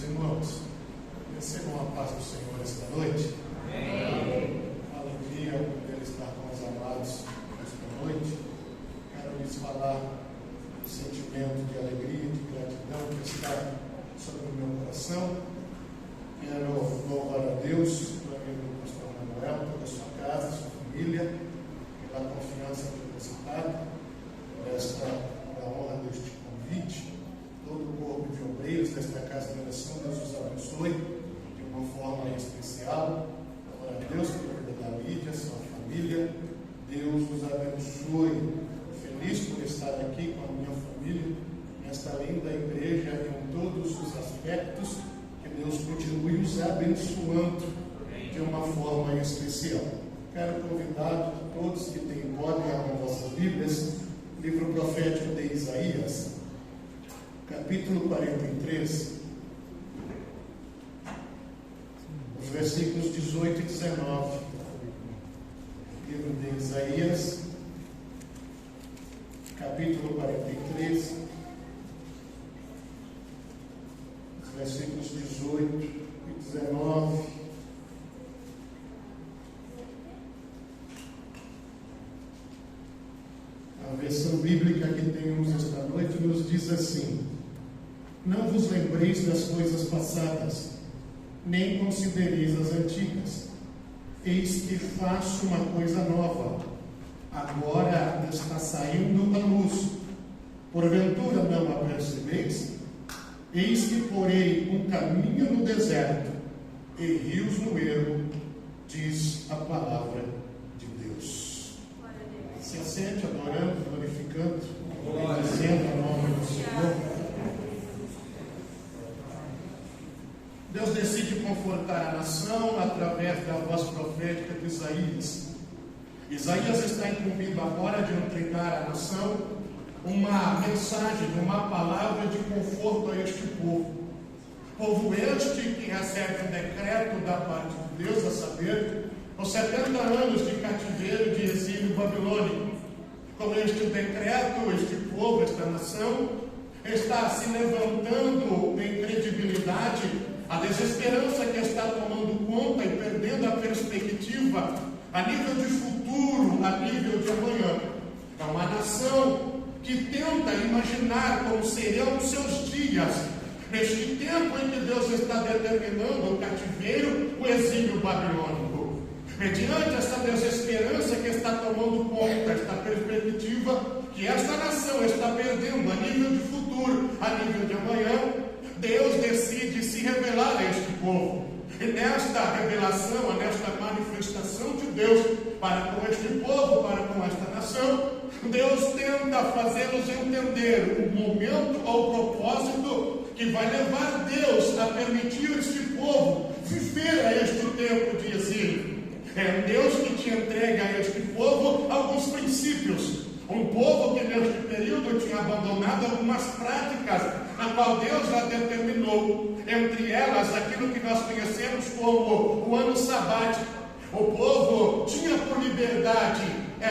Meus irmãos, recebam a paz do Senhor esta noite. Amém. Alegria poder estar com os amados esta noite. Quero lhes falar do sentimento de alegria e de gratidão que está sobre o meu coração. Quero louvar a Deus, pelo amigo do pastor Manuel, toda a sua casa, sua família, pela confiança depositada, pela honra deste convite. Todo o corpo de obreiros desta casa de oração, Deus os abençoe de uma forma especial. Glória a Deus pela vida da Lídia, sua família. Deus os abençoe. Feliz por estar aqui com a minha família, nesta linda igreja, em todos os aspectos. Que Deus continue os abençoando de uma forma especial. Quero convidar todos que podem abrir vossas Bíblias, livro profético de Isaías, capítulo 43, os versículos 18 e 19. Livro de Isaías, capítulo 43, os versículos 18 e 19. A versão bíblica que temos esta noite nos diz assim: não vos lembreis das coisas passadas, nem considereis as antigas. Eis que faço uma coisa nova, agora está saindo a luz. Porventura não a percebeis? Eis que porei um caminho no deserto e rios no ermo, diz a palavra de Deus. Se assente adorando, glorificando, bendizendo o nome do Senhor. Deus decide confortar a nação através da voz profética de Isaías. Isaías está incumbido agora de entregar à nação uma mensagem, uma palavra de conforto a este povo. Povo este que recebe um decreto da parte de Deus, a saber, os 70 anos de cativeiro de exílio babilônico. Com este decreto, este povo, esta nação, está se levantando em credibilidade. A desesperança que está tomando conta e perdendo a perspectiva a nível de futuro, a nível de amanhã. É uma nação que tenta imaginar como serão os seus dias, neste tempo em que Deus está determinando o cativeiro, o exílio babilônico. Mediante esta desesperança que está tomando conta, esta perspectiva que esta nação está perdendo a nível de futuro, a nível de amanhã, Deus decide se revelar a este povo. E nesta revelação, nesta manifestação de Deus para com este povo, para com esta nação, Deus tenta fazê-los entender o momento ou o propósito que vai levar Deus a permitir este povo viver a este tempo de exílio. É Deus que te entrega a este povo alguns princípios. Um povo que neste período tinha abandonado algumas práticas, a qual Deus já determinou, entre elas aquilo que nós conhecemos como o ano sabático. O povo tinha por liberdade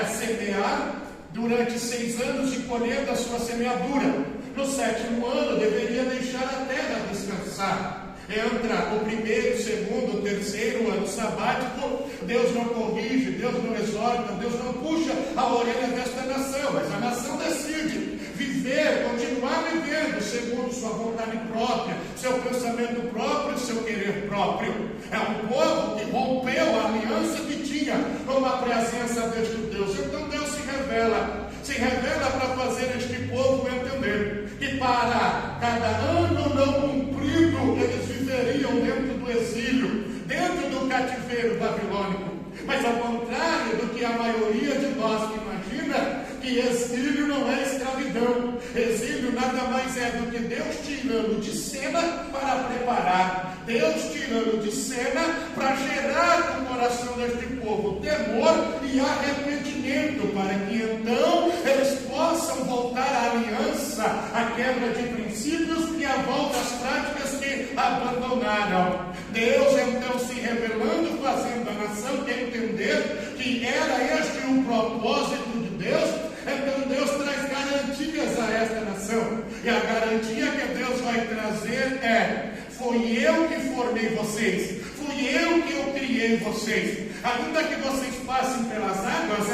semear durante 6 anos e colher da sua semeadura. No 7º ano deveria deixar a terra descansar. Entra o 1º, 2º, 3º ano sabático. Deus não corrige, Deus não exorta, Deus não puxa a orelha desta nação, mas a nação decide viver, continuar vivendo segundo sua vontade própria, seu pensamento próprio, seu querer próprio. É um povo que rompeu a aliança que tinha com a presença deste Deus. Então Deus se revela para fazer este povo entender que para cada ano não cumprido eles viveriam dentro do exílio, dentro do cativeiro babilônico. Mas ao contrário do que a maioria de nós imagina, que exílio não é escravidão. Exílio nada mais é do que Deus tirando de cena para preparar, Deus tirando de cena para gerar no coração deste povo temor e arrependimento, para que então eles possam voltar à aliança, à quebra de princípios e à volta às práticas que abandonaram. Deus então se revelando, fazendo a nação entender que era este o propósito de Deus. Então Deus traz garantias a esta nação, e a garantia que Deus vai trazer é: fui eu que formei vocês, fui eu que eu criei vocês. Ainda que vocês passem pelas águas,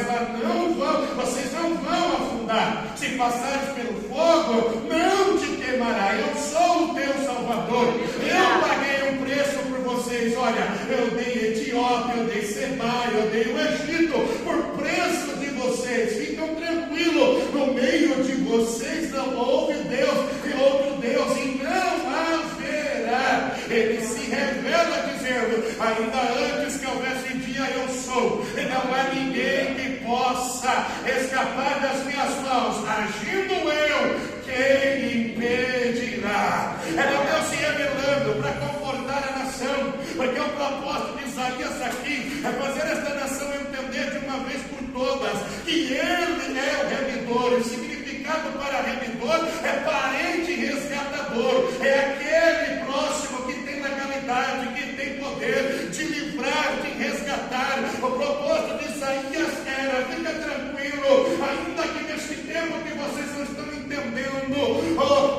vocês não vão afundar. Se passares pelo fogo, não te queimará. Eu sou o teu Salvador. Eu paguei um preço por vocês. Olha, eu dei Etiópia, eu dei Seba, eu dei o Egito por preço de vocês. Ficam tranquilos, no meio de vocês não houve Deus e outro Deus, e não haverá. Ele se revela dizendo: ainda antes que houvesse dia, eu sou, e não há ninguém que possa escapar das minhas mãos. Agindo eu, quem impedirá? Era Deus se revelando para confortar a nação, porque o propósito de Isaías aqui é fazer esta nação entender de uma vez por todas que Ele é o remidor. O significado para remidor é parente resgatador, é aquele próximo que tem legalidade, que tem poder de livrar, de resgatar. O propósito de Isaías era: fica tranquilo, ainda que neste tempo que vocês não estão entendendo,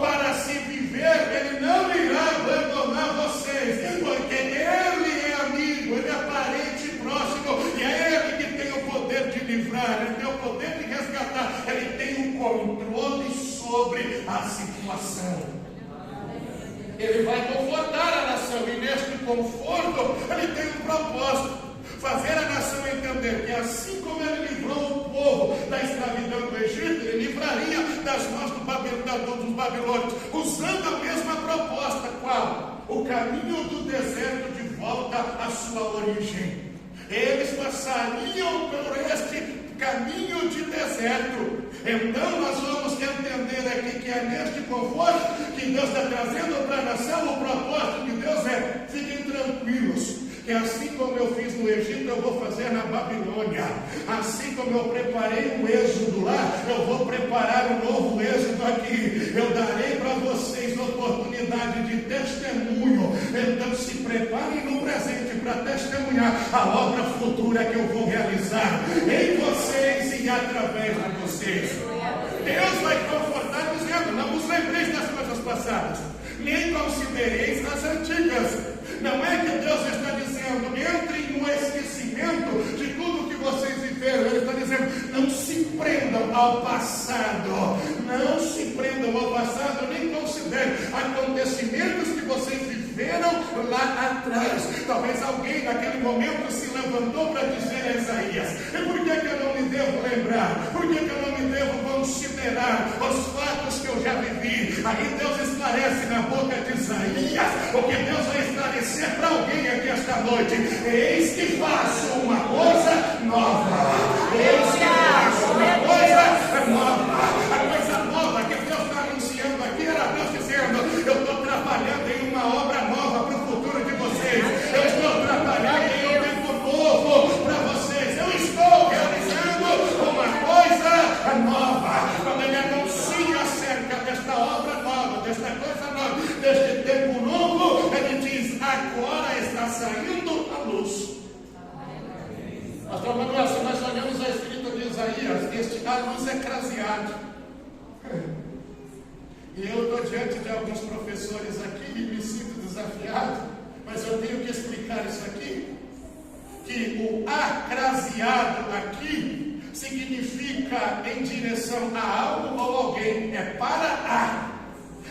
para se viver, Ele não irá abandonar vocês, porque Ele é amigo, Ele é parente próximo, e é Ele que tem o poder de livrar, Ele tem o poder de resgatar, Ele tem o controle sobre a situação. Ele vai confortar a nação, e neste conforto Ele tem um propósito: fazer a nação entender que assim como Ele livrou o povo da escravidão do Egito, Ele livraria das mãos dos babilônios, usando a mesma proposta. Qual? O caminho do deserto de volta à sua origem. Eles passariam por este caminho de deserto. Então nós vamos entender aqui que é neste conforto que Deus está trazendo para a nação. O propósito de Deus é: fiquem tranquilos, que assim como eu fiz no Egito, eu vou fazer na Babilônia. Assim como eu preparei o êxodo lá, eu vou preparar um novo êxodo aqui. Eu darei para vocês oportunidade de testemunho. Então se preparem no presente para testemunhar a obra futura que eu vou realizar em vocês e através de vocês. Deus vai confortar dizendo: não vos lembreis das coisas passadas, nem considereis as antigas. Não é que Deus está dizendo: entrem no esquecimento de tudo que vocês viveram. Ele está dizendo: não se prendam ao passado. Não se prendam ao passado, nem considerem acontecimentos que vocês viveram lá atrás. Talvez alguém naquele momento se levantou para dizer a Isaías: e por que eu não me devo lembrar? Por que eu não me devo considerar os fatos que eu já vivi? Aí Deus esclarece na boca de Isaías o que Deus vai esclarecer para alguém aqui esta noite: eis que faço uma coisa nova. Eis que faço uma coisa nova. A coisa nova que Deus está anunciando aqui era Deus dizendo: eu estou trabalhando em uma obra nova para o futuro de vocês. Eu estou trabalhando em um tempo novo para vocês. Eu estou realizando uma coisa nova. Quando Ele anuncia acerca desta obra nova, desta coisa nova, deste tempo novo, Ele diz: agora está saindo a luz. Pastor Manuel, se nós olhamos a escrita de Isaías, a luz é craseado. E eu estou diante de alguns professores aqui e me sinto desafiado, mas eu tenho que explicar isso aqui, que o acraseado aqui significa em direção a algo ou alguém, é para a.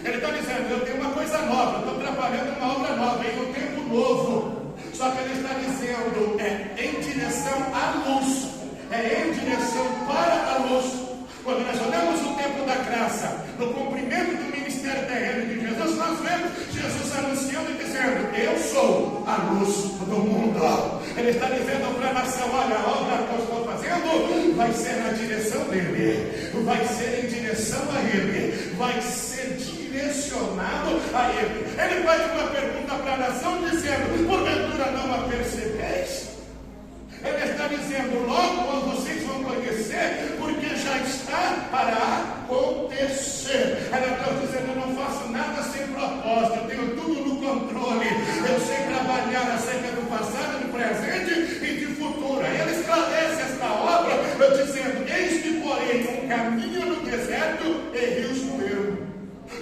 Ele está dizendo: eu tenho uma coisa nova, estou trabalhando uma obra nova, em um tempo novo. Só que Ele está dizendo: é em direção à luz, é em direção para a luz. Quando nós olhamos o tempo da graça, no cumprimento do ministério terreno de Jesus, nós vemos Jesus anunciando e dizendo: eu sou a luz do mundo. Ele está dizendo para a nação: olha, a obra que eu estou fazendo vai ser na direção dele, vai ser em direção a ele, vai ser direcionado a ele. Ele faz uma pergunta para a nação dizendo: porventura não a percebeis? Ele está dizendo: logo quando vocês vão conhecer, porque já está para acontecer. Ela está dizendo: eu não faço nada sem propósito, eu tenho tudo no controle, eu sei trabalhar acerca do passado, do presente e de futuro. Aí ele esclarece esta obra dizendo: eis que porém um caminho no deserto e rios no ermo.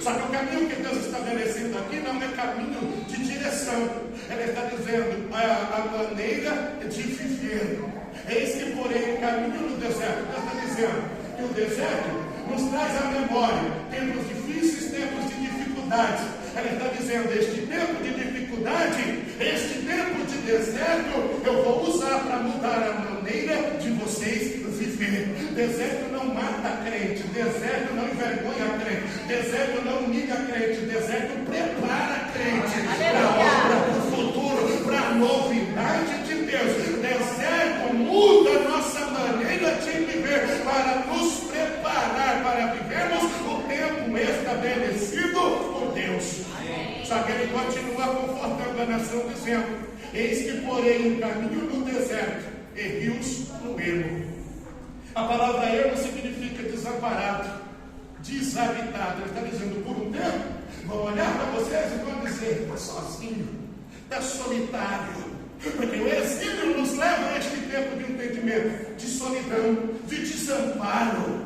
Só que o caminho que Deus está estabelecendo aqui não é caminho de direção. Ele está dizendo a maneira de viver. Eis que, porém, o caminho no deserto. Deus está dizendo que o deserto nos traz à memória tempos difíceis, tempos de dificuldades. Ele está dizendo, este tempo de dificuldade, este tempo de deserto, eu vou usar para mudar a maneira de vocês viver. Deserto não mata crente, deserto não envergonha crente, deserto não humilha crente, deserto prepara crente para a obra, para o futuro, para a novidade de Deus. Deserto muda a nossa maneira de viver para nos preparar para vivermos o tempo estabelecido por Deus. Só que ele continua confortando a nação, dizendo: eis que porém um caminho no deserto e rios no ermo. A palavra ermo significa desamparado, desabitado. Ele está dizendo, por um tempo, vão olhar para vocês e vão dizer: está sozinho, está solitário. Porque o exílio nos leva a este tempo de entendimento, de solidão, de desamparo,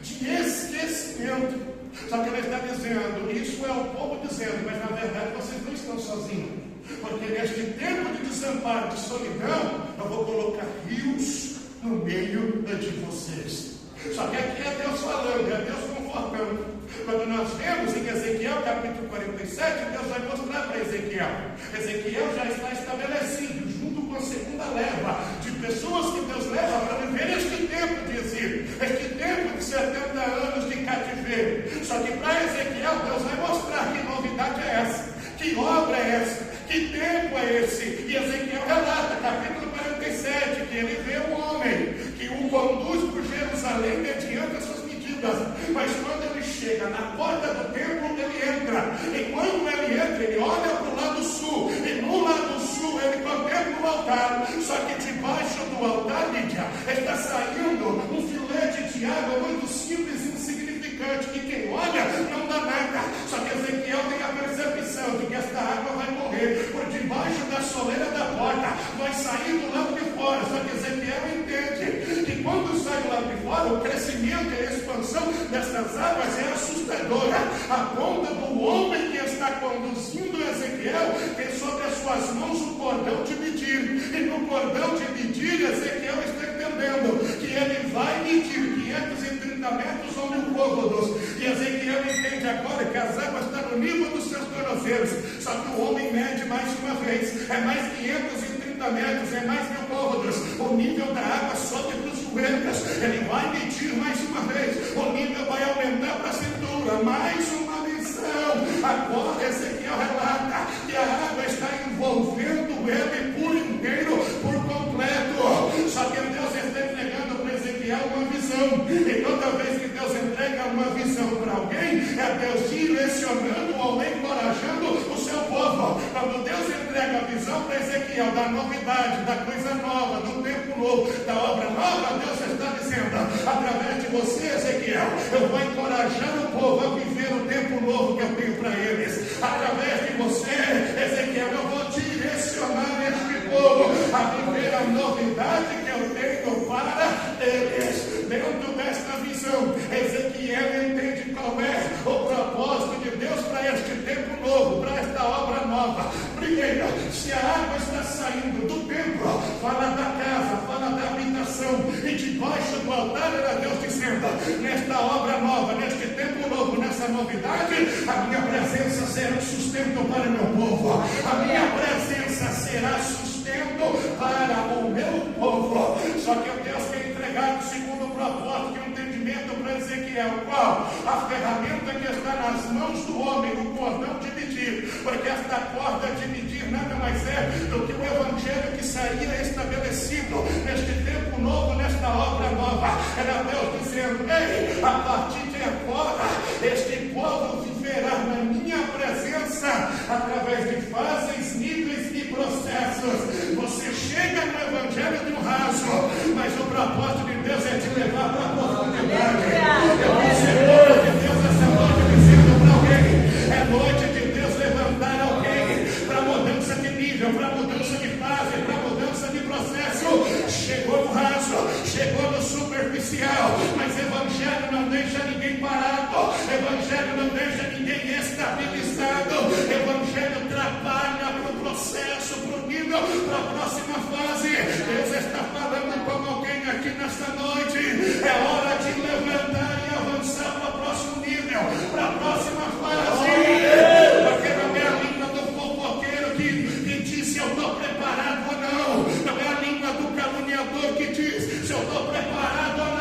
de esquecimento. Só que ele está dizendo, isso é o povo dizendo, mas na verdade vocês não estão sozinhos. Porque neste tempo de desamparo, de solidão, eu vou colocar rios no meio de vocês. Só que aqui é Deus falando, é Deus confortando. Quando nós vemos em Ezequiel capítulo 47, Deus vai mostrar para Ezequiel. Ezequiel já está estabelecido, junto com a segunda leva de pessoas que Deus leva para viver este tempo de exílio, este tempo de 70 anos de cativeiro. Só que para Ezequiel, Deus vai mostrar que novidade é essa, que obra é essa, que tempo é esse. E Ezequiel relata, capítulo 47, que ele vê um homem que o conduz por Jerusalém mediante as suas medidas. Mas quando ele chega na porta do templo, ele entra. E quando ele entra, ele olha para o lado sul. E no lado sul, ele contempla o altar. Só que debaixo do altar, Lídia, está saindo um filete de água muito simples e insignificante, que quem olha não dá nada. Só que Ezequiel tem a percepção de que esta água vai morrer por debaixo da soleira da porta, vai sair do lado de fora. Só que Ezequiel entende que quando sai do lado de fora, o crescimento e a expansão destas águas é assustadora, a ponto do homem que está conduzindo Ezequiel ter sobre as suas mãos o cordão de medir. E no cordão de medir, Ezequiel está entendendo que ele vai medir 530 metros ou 1000 côvados. E Ezequiel entende agora que as águas estão no nível dos seus tornozelos. Só que o homem mede mais uma vez, é mais 530 metros, é mais 1000 côvados. O nível da água sobe para os joelhos. Ele vai medir mais uma vez, o nível vai aumentar para a cintura. Mais uma missão. Agora Ezequiel relata que a água está envolvendo ele por inteiro, por completo. Só que Deus está entregando para Ezequiel uma visão. E toda vez que Deus entrega uma visão para alguém, é Deus direcionando ou encorajando o seu povo. Quando Deus entrega a visão para Ezequiel da novidade, da coisa nova, do tempo novo, da obra nova, Deus está dizendo, através de você, Ezequiel, eu vou encorajar o povo a viver o tempo novo que eu tenho para eles. Através de você, Ezequiel, eu vou direcionar este povo a viver a novidade que eu tenho para eles. Dentro desta visão, Ezequiel entende qual é o propósito de Deus para este tempo novo, para esta obra nova. Primeiro, se a água está saindo do templo, fala da casa, fala da habitação, e debaixo do altar era Deus dizendo, nesta obra nova, neste tempo novo, nessa novidade, a minha presença será sustento para o meu povo, a minha presença será sustento para o meu povo. Só que o Deus quer entregar segundo o propósito e o entendimento para Ezequiel, qual? A ferramenta que está nas mãos do homem, o cordão de medir, porque esta corda de medir nada mais é do que o evangelho que saía estabelecido neste tempo novo, nesta obra nova. Era Deus dizendo, ei, a partir de agora, este povo viverá na minha presença através de fases, níveis e processos. Você chega no evangelho de um raso, mas o propósito de Deus é te levar para a profundidade. Eu recebo de Deus essa noite dizendo para alguém, é noite de Deus levantar alguém para mudança de nível, para mudança de fase, para mudança de processo. Chegou no raso, chegou no superficial, mas evangelho não deixa ninguém parado. Evangelho não deixa ninguém estabilizado. Evangelho trabalha para o processo, para o nível, para a próxima fase. Deus está falando com alguém aqui nesta noite. É hora de levantar e avançar para o próximo nível, para a próxima fase. Porque não é a língua do fofoqueiro que diz se eu estou preparado ou não. Não é a língua do caluniador que diz se eu estou preparado ou não.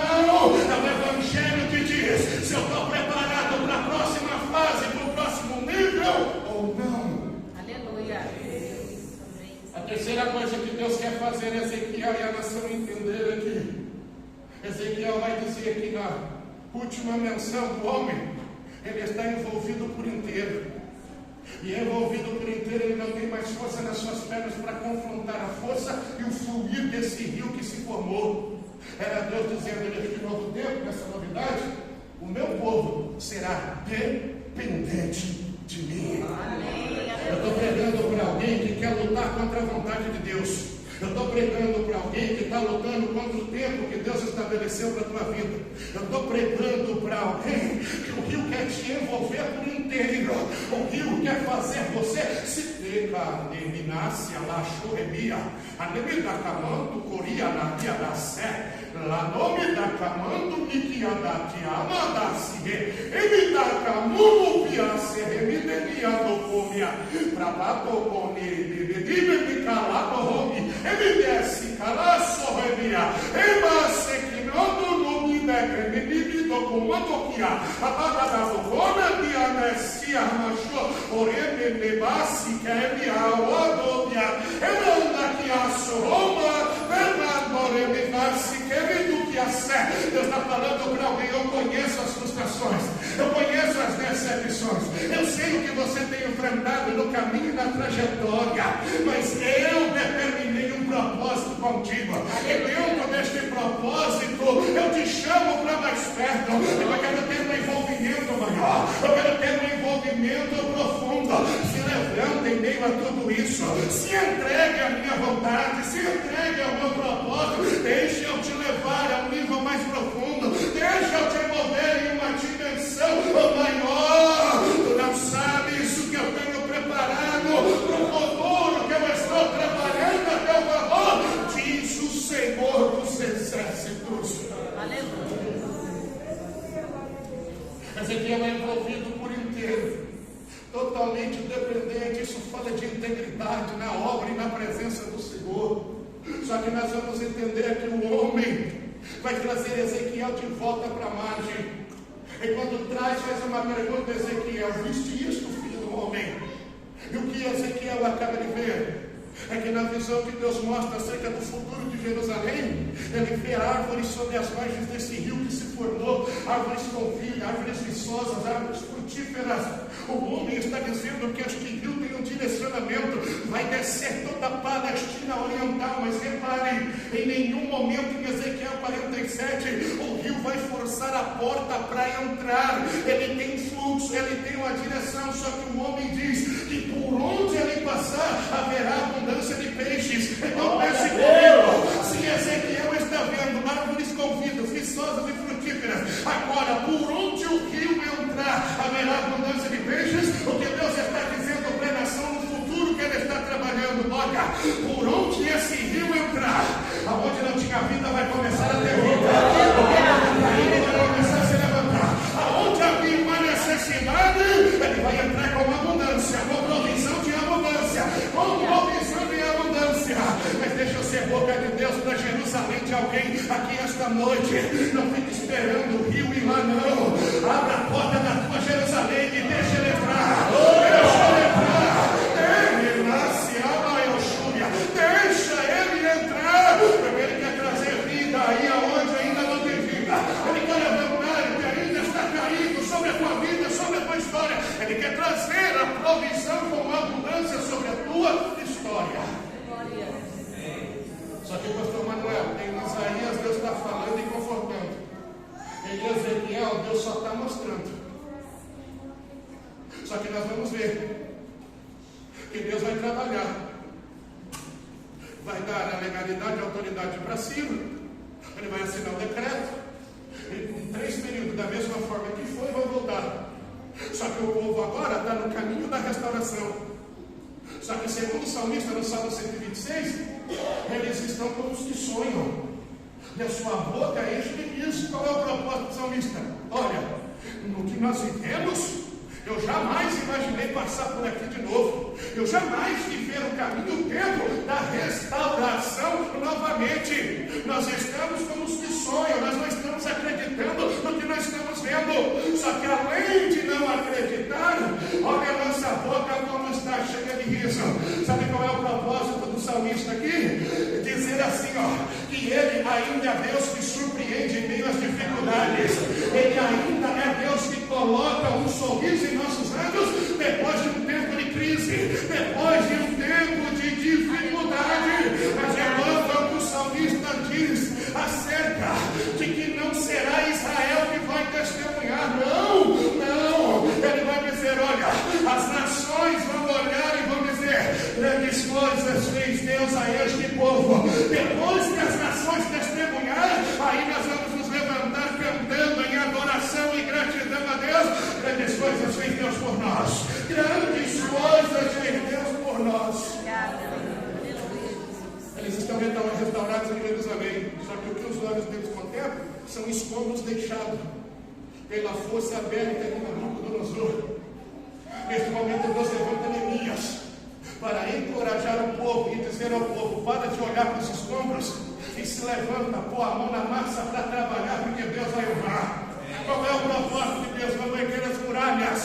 É o Evangelho que diz se eu estou preparado para a próxima fase, para o próximo nível ou não. Aleluia. A terceira coisa que Deus quer fazer é Ezequiel e a nação entender aqui. Ezequiel vai dizer que na última menção do homem, ele está envolvido por inteiro. E envolvido por inteiro, ele não tem mais força nas suas pernas para confrontar a força e o fluir desse rio que se formou. Era Deus dizendo neste novo tempo, nessa novidade, o meu povo será dependente de mim. Eu estou pregando para alguém que quer lutar contra a vontade de Deus. Eu estou pregando para alguém que está lutando contra o tempo que Deus estabeleceu para a tua vida. Eu estou pregando para alguém que o rio quer te envolver por inteiro. O rio quer fazer você se decarneminácia, la choremia, a nome da camando, coria na dia da sé, la nome da camando, nikia da tiama da sie, ele da camuno piace, remidenia do comia, para bato com ele, me calado home. Ele desce, calaço, remia, emasse que não no me decremini do comando que há, a bagada do come, a messia, macho, oreme, nebasse, que é minha, o adobia, ele anda que a soroma, Fernando, oreme, nasce, que ele do que a sé. Deus está falando para alguém, eu conheço as frustrações, eu conheço as decepções, eu sei o que você tem enfrentado no caminho e na trajetória, mas eu determinei um propósito contigo. E dentro deste propósito, eu te chamo para mais perto. Eu quero ter um envolvimento maior, eu quero ter um envolvimento profundo. Se levanta em meio a tudo isso, se entregue à minha vontade, se entregue ao meu propósito. Deixa eu te levar a um nível mais profundo, deixa eu te mover em uma dimensão maior. Tu não sabes o que eu tenho preparado para o futuro que eu estou trabalhando a teu favor, diz o Senhor dos Exércitos. Aleluia. Ezequiel é envolvido por inteiro, totalmente dependente. Isso fala de integridade na obra e na presença do Senhor. Só que nós vamos entender que o homem vai trazer Ezequiel de volta para a margem. E quando traz, faz uma pergunta a Ezequiel: viste isto, filho do homem? E o que Ezequiel acaba de ver é que na visão que Deus mostra acerca do futuro de Jerusalém, ele vê árvores sobre as margens desse rio que se formou, árvores com vida, árvores viçosas, árvores frutíferas. O homem está dizendo que este rio tem um direcionamento, vai descer toda a Palestina oriental, mas reparem, em nenhum momento em Ezequiel 47, o rio vai forçar a porta para entrar. Ele tem fluxo, ele tem uma direção, só que o homem diz que por onde ele passar, haverá abundância de peixes. Então pense comigo, se Ezequiel está vendo árvores com vidas, viçosas e frutíferas, agora por onde o rio entrar, haverá abundância de peixes. O que Deus está dizendo para a nação no futuro que ele está trabalhando: olha, por onde esse rio entrar, aonde não tinha vida vai começar a ter vida, ele vai começar a se levantar. Aonde havia uma necessidade, ele vai entrar com abundância, com provisão de abundância, com provisão de abundância. Mas deixa eu ser boca de Deus para Jerusalém de alguém aqui esta noite. Não fique esperando o rio ir lá, não. Abra a porta da tua Jerusalém e deixa ele entrar. Deixa ele entrar. Ele nasce a Maioxúria. Deixa ele entrar. Porque ele quer trazer vida aí aonde ainda não tem vida. Ele quer levantar o que ainda está caído sobre a tua vida, sobre a tua história. Ele quer trazer a provisão com abundância sobre a tua história. Só que, pastor Manuel, em Isaías Deus está falando e confortando. Em Ezequiel Deus só está mostrando. Só que nós vamos ver que Deus vai trabalhar, vai dar a legalidade e a autoridade para cima. Ele vai assinar o decreto. Em 3 períodos, da mesma forma que foi, vai voltar restaurar. Só que o povo agora está no caminho da restauração. Só que segundo o salmista no Salmo 126, eles estão como os que sonham. E a sua boca enche de riso. Qual é o propósito do salmista? Olha, no que nós vivemos, eu jamais imaginei passar por aqui de novo. Eu jamais viver o caminho, o tempo da restauração novamente. Nós estamos como os que sonham, nós não estamos acreditando no que nós estamos vendo. Só que além de não acreditar, olha a nossa boca como está cheia de riso. Sabe qual é o propósito do salmista aqui? Dizer assim, que ele ainda é Deus que surpreende em meio às dificuldades. Ele ainda é Deus que coloca um sorriso em nossos lábios depois de um tempo de crise, depois de um tempo de dificuldade. Mas é logo que o salmista diz acerca de que não será Israel que vai testemunhar. Não. Ele vai dizer, olha, as nações vão olhar e vão dizer, grandes coisas fez Deus a este povo. Depois que as nações testemunharem, aí nós vamos nos levantar cantando em adoração e gratidão a Deus. Grandes coisas fez Deus por nós. Grandes coisas fez Deus por nós. Eles estão restaurados em Jerusalém. Só que o que os olhos deles contemplam são escombros deixados pela força bélica de Nabucodonosor. Neste momento Deus levanta Neemias para encorajar o povo e dizer ao povo, para de olhar para os escombros e se levanta, pôr a mão na massa para trabalhar, porque Deus vai honrar. Qual é o propósito de Deus? Não vai ter as muralhas,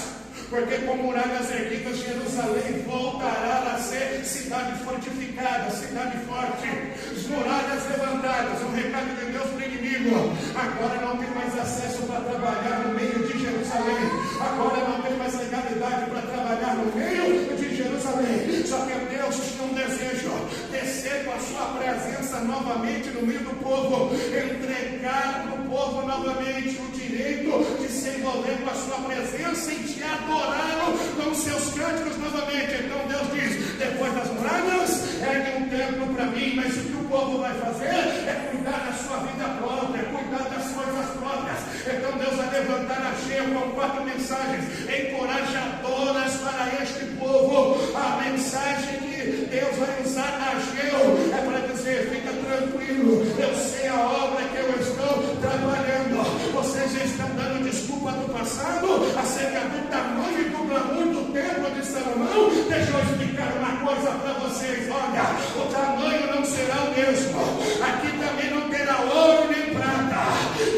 porque com muralhas erguidas Jerusalém voltará a ser cidade fortificada, cidade forte, as muralhas levantadas. Um recado de Deus para o inimigo: agora não tem mais acesso para trabalhar no meio de Jerusalém, agora não tem mais legalidade para trabalhar no meio de Jerusalém. Só que Deus tinha um desejo: descer com a sua presença novamente no meio do povo, entregar para o povo novamente o direito de se envolver com a sua presença e de adorá-lo com seus cânticos novamente. Então Deus diz: depois das muralhas, ergue um templo para mim. Mas o que o povo vai fazer é cuidar da sua vida própria, cuidar das coisas próprias. Então Deus vai levantar a Ageu com 4 mensagens encorajadoras para este povo. A mensagem que Deus vai usar a Ageu é para dizer: fica tranquilo, eu sei a obra que eu estou trabalhando. Vocês já estão dando desculpa do passado acerca do tamanho e do glamour do templo de Salomão. Deixa eu explicar uma coisa para vocês. Olha, o tamanho não será o mesmo. Aqui também não terá ouro nem prata,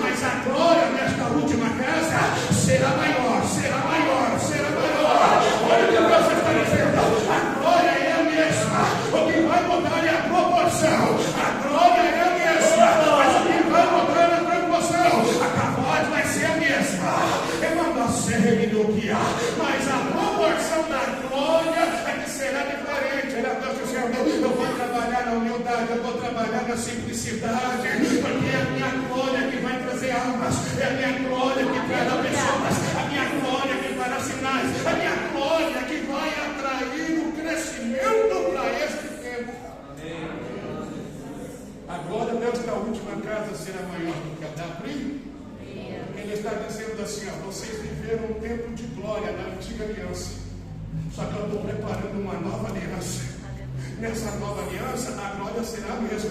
mas a glória nesta última casa será maior, será maior, será maior. Olha o que Deus está dizendo: a glória é a mesma, o que vai mudar é a proporção. A glória é a mesma, mas o que vai mudar é a proporção. A cavalo vai ser a mesma, mas a proporção da glória é que será diferente. Era Deus dizendo: eu vou trabalhar na humildade, eu vou trabalhar na simplicidade, porque é a minha glória que vai trazer almas, é a minha glória que trará pessoas, a minha glória que fará sinais, a minha glória que vai atrair o crescimento para este tempo. A glória desta última casa será maior do que a da primeira. Ele está dizendo assim: vocês viveram um tempo de glória na antiga aliança, só que eu estou preparando uma nova aliança. Nessa nova aliança a glória será a mesma,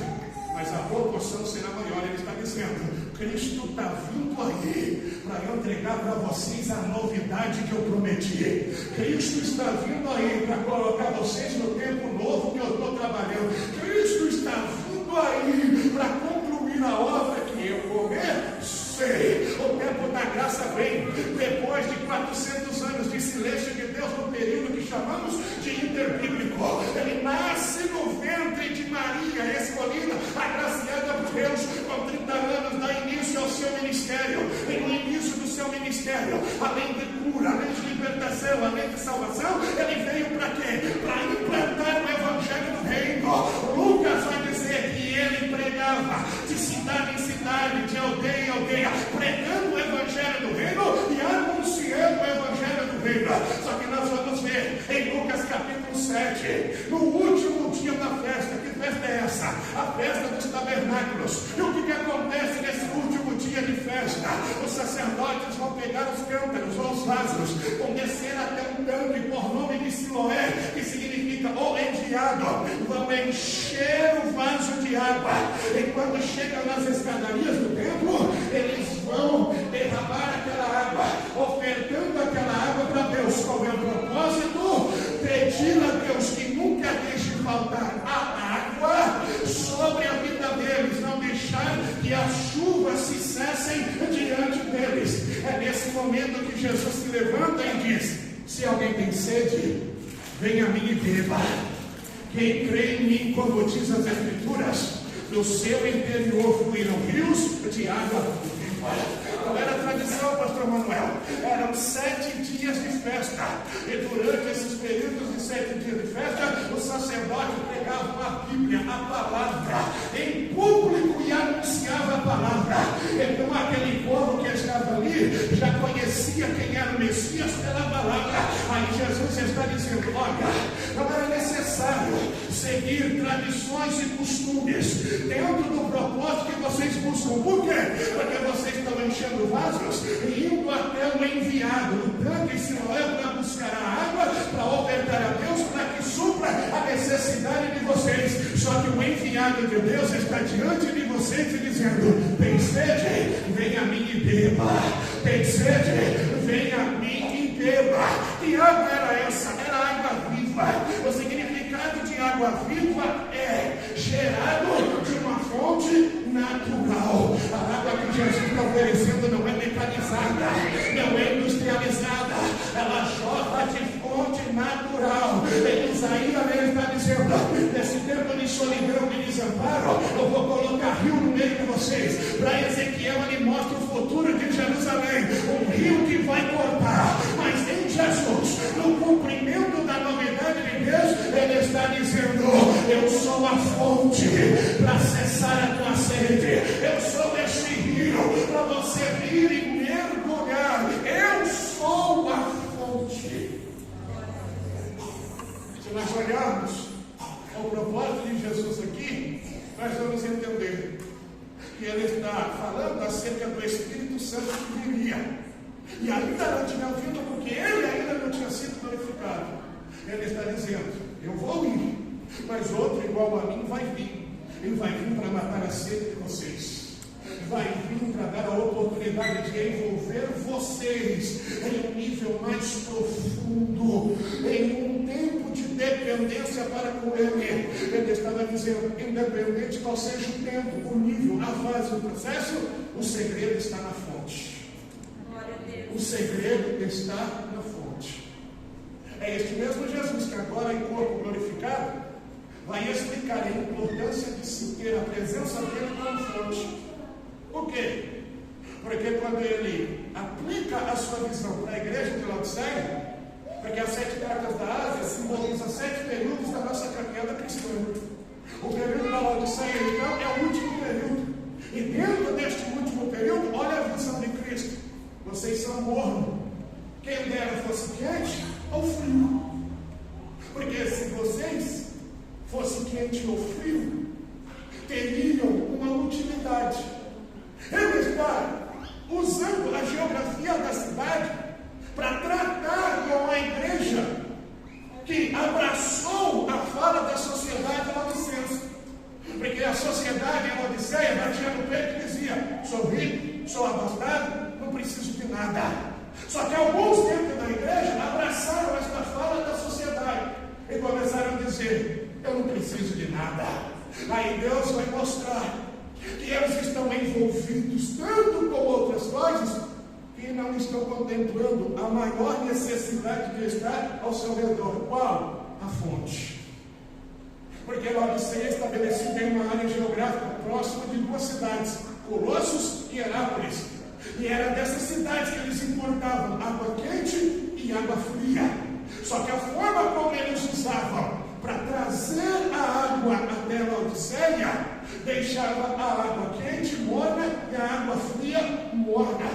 mas a proporção será maior. Ele está dizendo: Cristo está vindo aí para entregar para vocês a novidade que eu prometi. Cristo está vindo aí para colocar vocês no tempo novo que eu estou trabalhando. Cristo está vindo aí para concluir a obra que eu comecei. O tempo da graça vem depois de 400 anos de silêncio de Deus, no período que chamamos de interbíblico. Ele nasce no ventre de Maria, escolhida, agraciada por Deus, com 30 anos, dá início ao seu ministério. E no início do seu ministério, além de cura, além de libertação, além de salvação, ele veio para quê? Para implantar o evangelho do reino. Lucas vai dizer que ele pregava de cidade em cidade, de aldeia em aldeia, pregando o evangelho do reino e anunciando o evangelho do reino. Só que nós vamos ver em Lucas capítulo 7, no último dia da festa. Que festa é essa? A festa dos tabernáculos. E o que acontece nesse último dia de festa? Os sacerdotes vão pegar os cântaros, ou os encher o vaso de água. E quando chegam nas escadarias do templo, eles vão derramar aquela água, ofertando aquela água para Deus. Qual é o propósito? Pedir a Deus que nunca deixe faltar a água sobre a vida deles, não deixar que as chuvas se cessem diante deles. É nesse momento que Jesus se levanta e diz: se alguém tem sede, venha a mim e beba. Quem crê em mim, como diz as Escrituras, do seu interior fluirão rios de água viva. Qual era a tradição, pastor Manuel? Eram 7 dias de festa. E durante esses períodos de 7 dias de festa, o sacerdote pregava a Bíblia, a palavra, em público e anunciava a palavra. Então aquele povo que estava ali já conhecia quem era o Messias pela palavra. Aí Jesus está dizendo: olha, não era necessário seguir tradições e costumes dentro do propósito que vocês buscam. Por quê? Porque vocês estão enchendo vasos e indo até o enviado, o tanque em Siloé, para buscar a água, para ofertar a Deus, para que supra a necessidade de vocês. Só que o enviado de Deus está diante de vocês e dizendo: tem sede, venha a mim e beba. Tem sede, venha a mim e beba. Que água era essa? Era água viva. O significado de água viva é gerado de uma fonte natural. A água que Jesus está oferecendo não é mecanizada, não é industrializada, ela jorra de fonte natural. Em Isaías ele está dizendo: nesse tempo de solidão e desamparo, eu vou colocar rio no meio de vocês. Para Ezequiel ele mostra o futuro de Jerusalém, um rio que vai cortar. Mas em Jesus, no cumprimento da novidade de Deus, ele está dizendo: eu sou a fonte para cessar a tua sede. Eu sou esse rio para você vir e mergulhar. Eu sou a fonte. Se nós olharmos o propósito de Jesus aqui, nós vamos entender que ele está falando acerca do Espírito Santo que viria. E ainda não tinha vindo, porque ele ainda não tinha sido glorificado. Ele está dizendo: eu vou ir, mas outro igual a mim vai vir. Ele vai vir para matar a sede de vocês. Vai vir para dar a oportunidade de envolver vocês em um nível mais profundo, em um tempo de dependência para com Ele. Ele estava dizendo: independente qual seja o tempo, o nível, a fase, o processo, o segredo está na fonte. O segredo está na fonte. É este mesmo Jesus que agora, em corpo glorificado, vai explicar a importância de se ter a presença dele como fonte. Por quê? Porque quando ele aplica a sua visão para a igreja de Laodiceia, porque as 7 cartas da Ásia simbolizam 7 períodos da nossa caminhada cristã. O período da Laodiceia, então, é o último período. E dentro deste último período, olha a visão de Cristo: vocês são mornos. Quem dera fosse quente ou frio. Porque se vocês fosse quente ou frio, teriam uma utilidade. Ele está usando a geografia da cidade para tratar com a igreja que abraçou a fala da sociedade laodicense. Porque a sociedade em Laodiceia batia no peito e dizia: sou rico, sou abastado, não preciso de nada. Só que alguns dentro da igreja abraçaram esta fala da sociedade e começaram a dizer: eu não preciso de nada. Aí Deus vai mostrar que eles estão envolvidos tanto com outras coisas que não estão contemplando a maior necessidade de estar ao seu redor. Qual? A fonte. Porque Laodiceia é estabelecida em uma área geográfica próxima de 2 cidades, Colossos e Herápolis. E era dessas cidades que eles importavam água quente e água fria. Só que a forma como eles usavam para trazer a água até a Laodiceia, deixava a água quente morna e a água fria morna.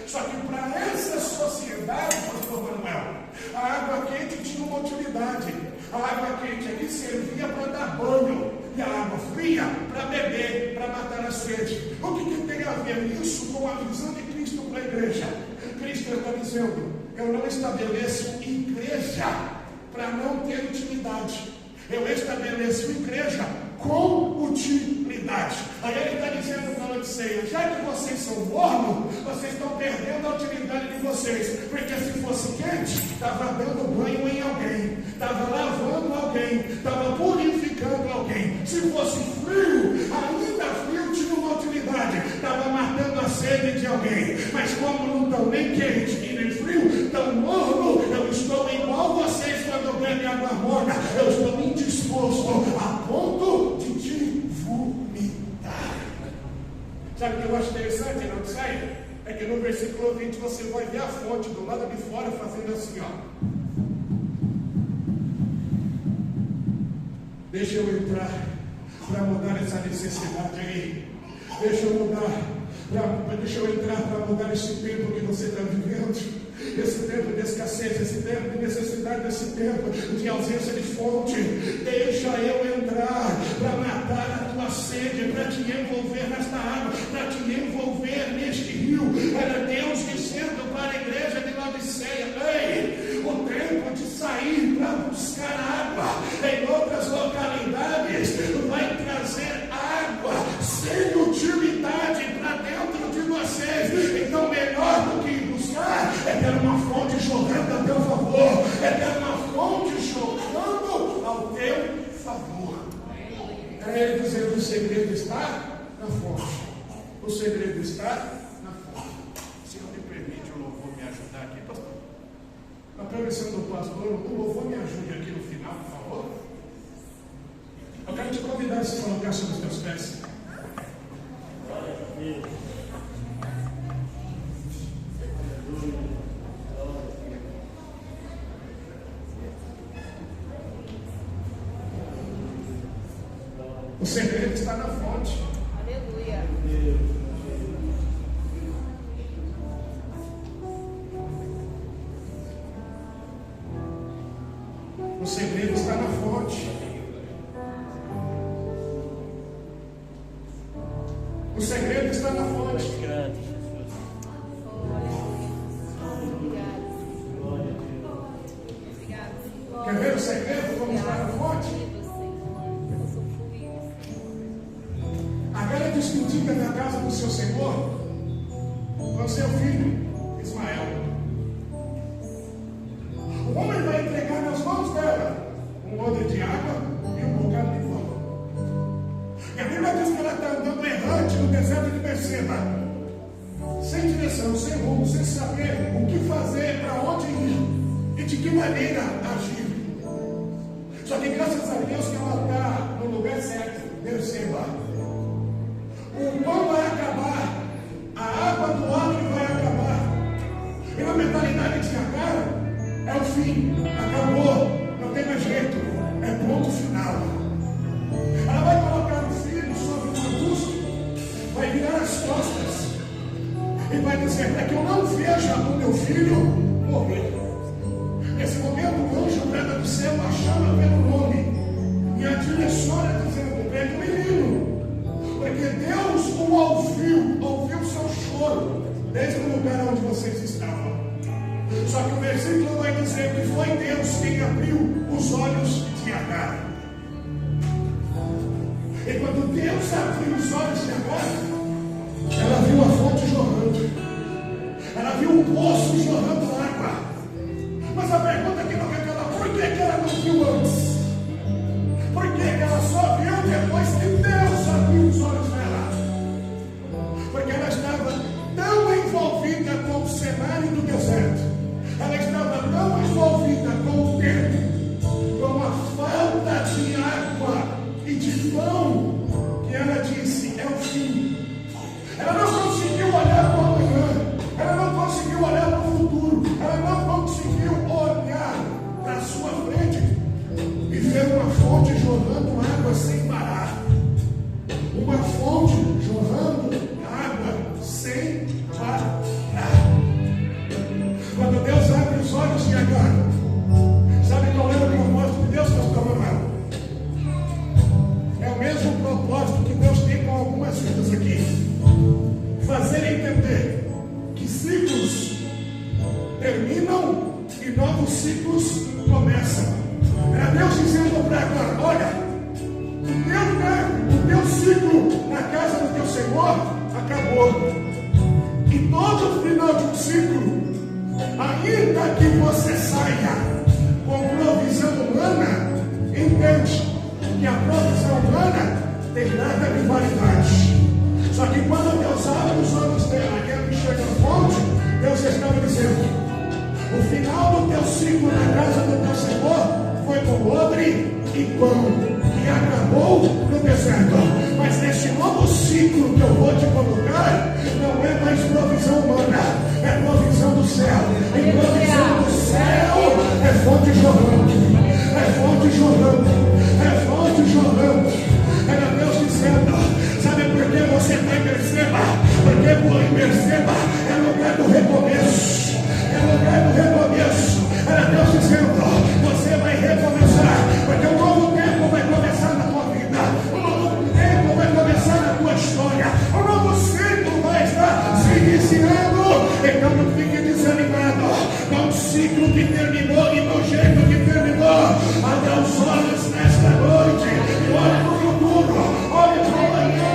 Só que para essa sociedade, pastor Manuel, a água quente tinha uma utilidade. A água quente ali servia para dar banho e a água fria para beber, para matar a sede. O que tem a ver isso com a visão de Cristo para a igreja? Cristo está dizendo: eu não estabeleço igreja para não ter utilidade. Eu estabeleço igreja com utilidade. Aí ele está dizendo para a Laodiceia: já que vocês são mornos, vocês estão perdendo a utilidade de vocês. Porque se fosse quente, estava dando banho em alguém, estava lavando alguém, estava purificando alguém. Se fosse frio, ainda frio tinha uma utilidade, estava matando a sede de alguém. Mas como não estão nem quente e nem frio, estão morno, eu estou igual vocês quando bebem água morna. Eu estou indisposto a ponto de te vomitar. Sabe o que eu acho interessante, não sai? É que no versículo 20 você vai ver a fonte do lado de fora fazendo assim, ó. Deixa eu entrar para mudar essa necessidade aí. Deixa eu entrar para mudar esse tempo que você está vivendo. Esse tempo de escassez, esse tempo de necessidade, esse tempo de ausência de fonte. Deixa eu entrar para matar a tua sede, para te envolver nesta água, para te envolver neste rio. Era Deus dizendo para a igreja de Laodiceia: ei, o tempo de sair para buscar água em outras localidades vai trazer água sem utilidade para dentro de vocês. Então, melhor do que buscar é ter uma fonte jorrando a teu favor, é ter uma fonte jorrando ao teu favor. É ele dizendo: o segredo está na fonte. O segredo está na fonte. Se não me permite o louvor me ajudar aqui, pastor. Na permissão do pastor, o louvor me ajude aqui no final, por favor. Eu quero te convidar a se colocar sobre os teus pés. O segredo está na fonte. Aleluia. O segredo está na fonte. O segredo está na fonte. Quer ver o segredo como está na fonte? A velha disputinha na casa do seu Senhor com o seu filho Ismael. O homem vai entregar nas mãos dela um odre de água e um bocado de pão. E a Bíblia diz que ela está andando errante no deserto de Berseba, sem direção, sem rumo, sem saber o que fazer, para onde ir e de que maneira agir. Só que graças a Deus que ela está no lugar certo, Berseba. O pão vai acabar, a água do odre vai acabar. E na mentalidade de Agar, é o fim, acabou, não tem mais jeito, é ponto final. Ela vai colocar o filho sobre um arbusto, vai virar as costas e vai dizer: para que eu não veja o meu filho morrer. Nesse momento, o anjo brada do céu a chama pelo nome e a direciona dizendo: pegue o menino. Porque Deus o ouviu seu choro desde o lugar onde vocês estavam. Só que o versículo vai dizer que foi Deus quem abriu os olhos de Agar. E quando Deus abriu os olhos de Agar, ela viu a fonte jorrando, ela viu um poço jorrando água. Mas a pergunta que não quer calar: por que ela não viu antes? Por que ela só viu depois que Deus abriu os olhos dela? Porque ela estava tão envolvida com o cenário do deserto, ela estava tão envolvida com o tempo, com a falta de água e de pão, que ela disse: é o fim. Ela não conseguiu olhar para o amanhã, ela não conseguiu olhar para o futuro, ela não conseguiu olhar para a sua frente e ver uma fonte jorrando água sem parar. Uma fonte jorrando água sem parar. Quando Deus abre os olhos de Agar, sabe qual é o propósito de Deus, pastor amado? É o mesmo propósito que Deus tem com algumas vidas aqui: fazer entender que ciclos terminam e novos ciclos começam. Era Deus dizendo para agora. Olha, o teu ciclo na casa do teu Senhor acabou. E todo final de um ciclo, ainda que você saia com provisão humana, entende que a provisão humana tem nada de validade. Só que quando Deus abre os olhos dela, que ela enxerga a fonte, Deus estava dizendo: o final do teu ciclo na casa do teu Senhor foi com odre e pão, e acabou no deserto. Mas nesse novo ciclo que eu vou te colocar, não é mais provisão humana, é provisão do céu. E provisão do céu é fonte jorrando, é fonte jorrando, é fonte jorrando. Era Deus dizendo: sabe por que você está em Berseba? Porque em Berseba é lugar do recomeço, é lugar do recomeço. Era Deus dizendo: você vai recomeçar, porque um novo tempo vai começar na tua vida, um novo tempo vai começar na tua história, um novo ciclo vai estar se iniciando. Então não fique desanimado com o ciclo que terminou e no jeito que terminou. Abra os olhos nesta noite e olhe para o futuro, olhe para o amanhã,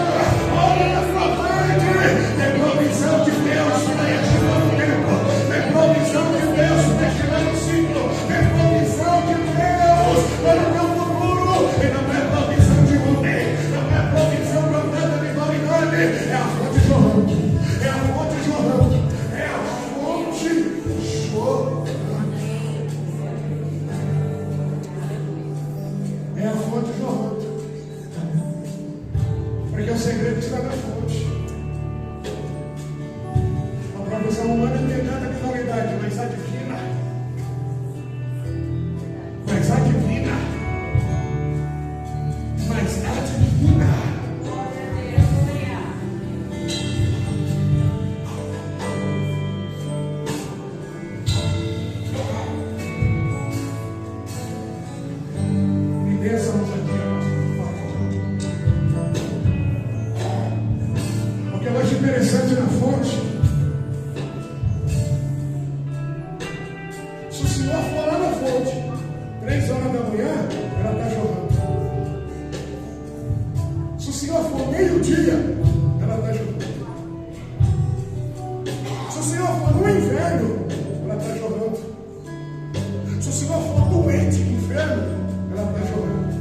olhe na sua frente. Tem provisão de Deus para este novo tempo, tem provisão de Deus para este novo ciclo, tem provisão de Deus para o teu futuro. E não é provisão de homem, não é provisão brotada de validade, é a fonte jorrando, é a fonte jorrando, é a fonte jorrando. É a fonte jorrando. Porque o segredo está na fonte. A provisão humana não tem nada de validade, mas a divina. Mas a divina. Mas a divina. Me dê essa luz aqui, por favor. O que eu acho interessante na fonte, se o senhor for lá na fonte 3 horas da manhã, ela está jorrando. Se o senhor for meio-dia, ela está jorrando. Se o senhor for no inverno, ela está jorrando. Se o senhor for doente, inferno, ela está jorrando.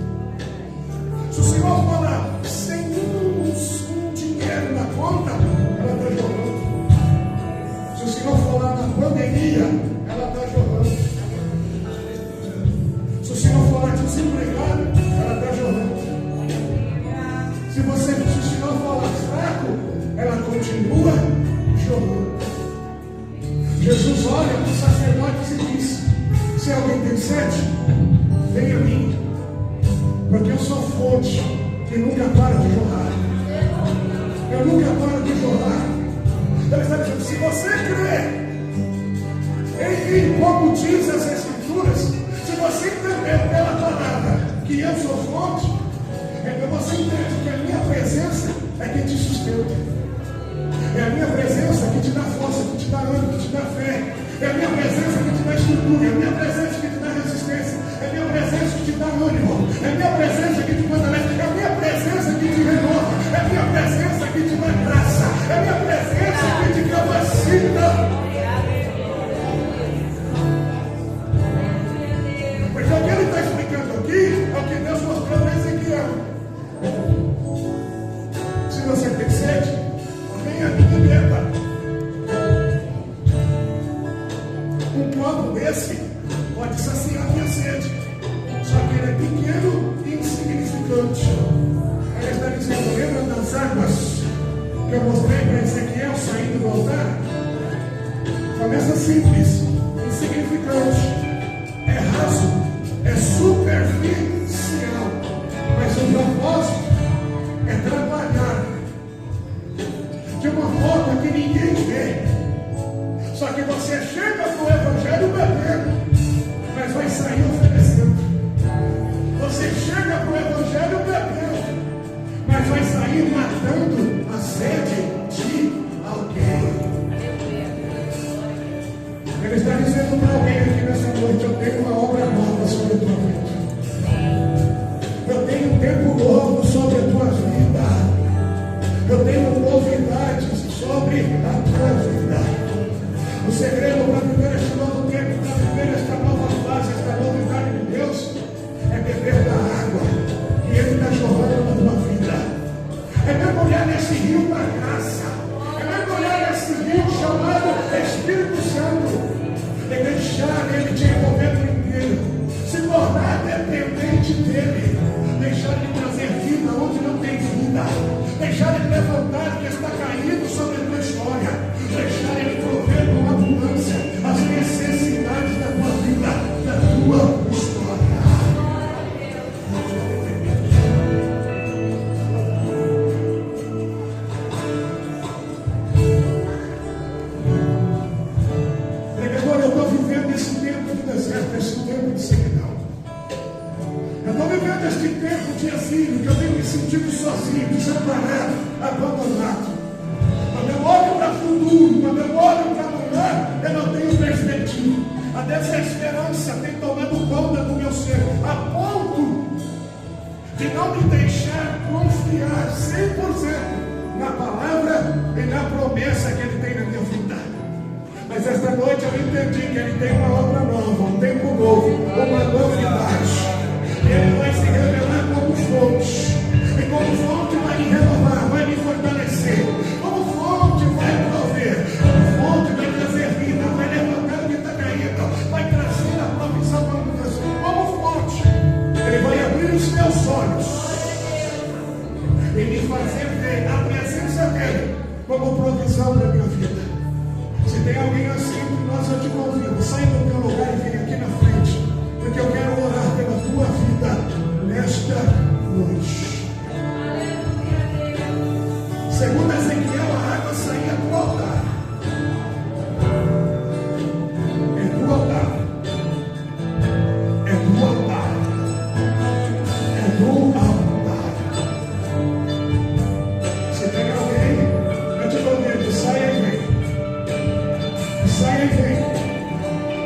Se o senhor for lá sem um dinheiro na conta, ela está jorrando. Se o senhor for lá na pandemia, ela está jorrando. Se o senhor for lá desempregado, ela está jorrando. Se o senhor for lá fraco, ela continua jorrando. Jesus olha para os sacerdotes e diz: se alguém tem sede, venha a mim, porque eu sou fonte que nunca para de jorrar. Eu nunca paro de jorrar. Ele está dizendo: se você crê em como diz as Escrituras, se você entender pela palavra que eu sou fonte, então você entende que a minha presença é que te sustenta. É a minha presença que te dá força, que te dá ânimo, que te dá fé. É a minha presença que te dá estrutura. É a minha presença que te dá resistência. É a minha presença que te dá ânimo. É a minha presença que te fortalece. É a minha presença que te renova. É a minha presença que te dá graça. É a minha presença que te capacita. Porque o que ele está explicando aqui é o que Deus mostrou para Ezequiel. Se você tem sede, venha aqui e beba. Um copo desse pode saciar minha sede, só que ele é pequeno e insignificante. Ele está dizendo: lembra das águas que eu mostrei para Ezequiel saindo do altar? Começa simples, insignificante, é raso, é superficial, mas o propósito é trabalhar de uma forma que ninguém vê. Só que você chega para o Evangelho bebendo, mas vai sair oferecendo. Você chega para o Evangelho bebendo, mas vai sair matando a sede de alguém. Ele está dizendo para alguém aqui nessa noite: eu tenho uma obra nova sobre a tua vida. deste tempo de exílio, que eu tenho me sentido sozinho, desamparado, abandonado. Quando eu olho para o futuro, quando eu olho para amanhã, eu não tenho perspectiva. A desesperança tem tomado conta do meu ser, a ponto de não me deixar confiar 100% na palavra e na promessa que Ele tem na minha vida. Mas esta noite eu entendi que Ele tem uma obra nova, um tempo novo, uma novidade. Ele vai se revelar como fonte, e como fonte vai me renovar, vai me fortalecer, como fonte vai prover, como fonte vai trazer vida, vai levantar o que está caído, vai trazer a provisão para o Brasil, como fonte. Ele vai abrir os meus olhos e me fazer ver a presença dele como provisão da minha vida. Se tem alguém assim que nós, eu te convido, sai do teu lugar e vem aqui na frente, porque eu quero orar pela tua vida nesta noite. Segundo Ezequiel, a água saía do altar. É do altar. É do altar. É do altar. Se tem alguém, eu te convido, saia e vem. Saia e vem.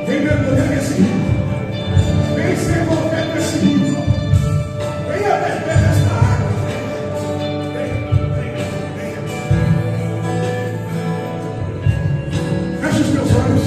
Vem mergulhar nesse rio. Vem se envolver nesse rio. Venha beber nesta água. Venha. Feche os teus olhos.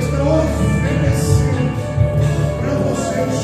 Está oferecendo para vocês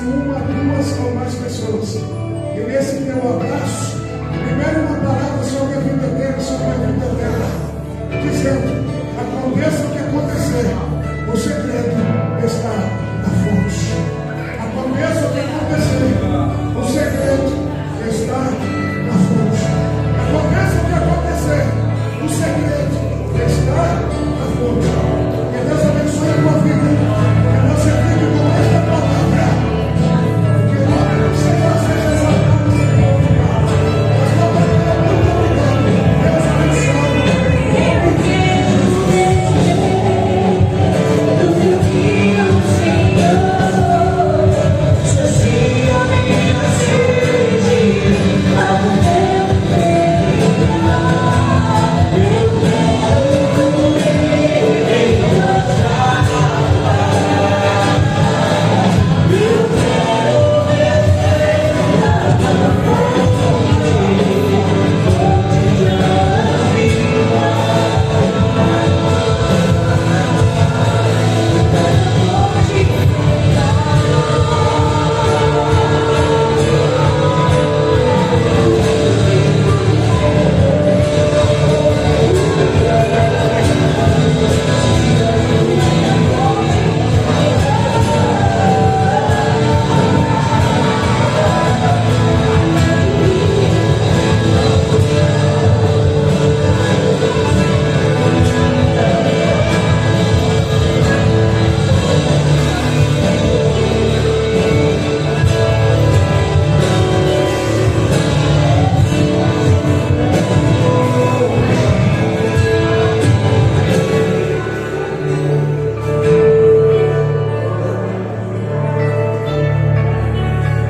uma, duas ou mais pessoas. E nesse teu abraço, primeiro uma palavra sobre a vida dele, sobre a vida dela, dizendo: aconteça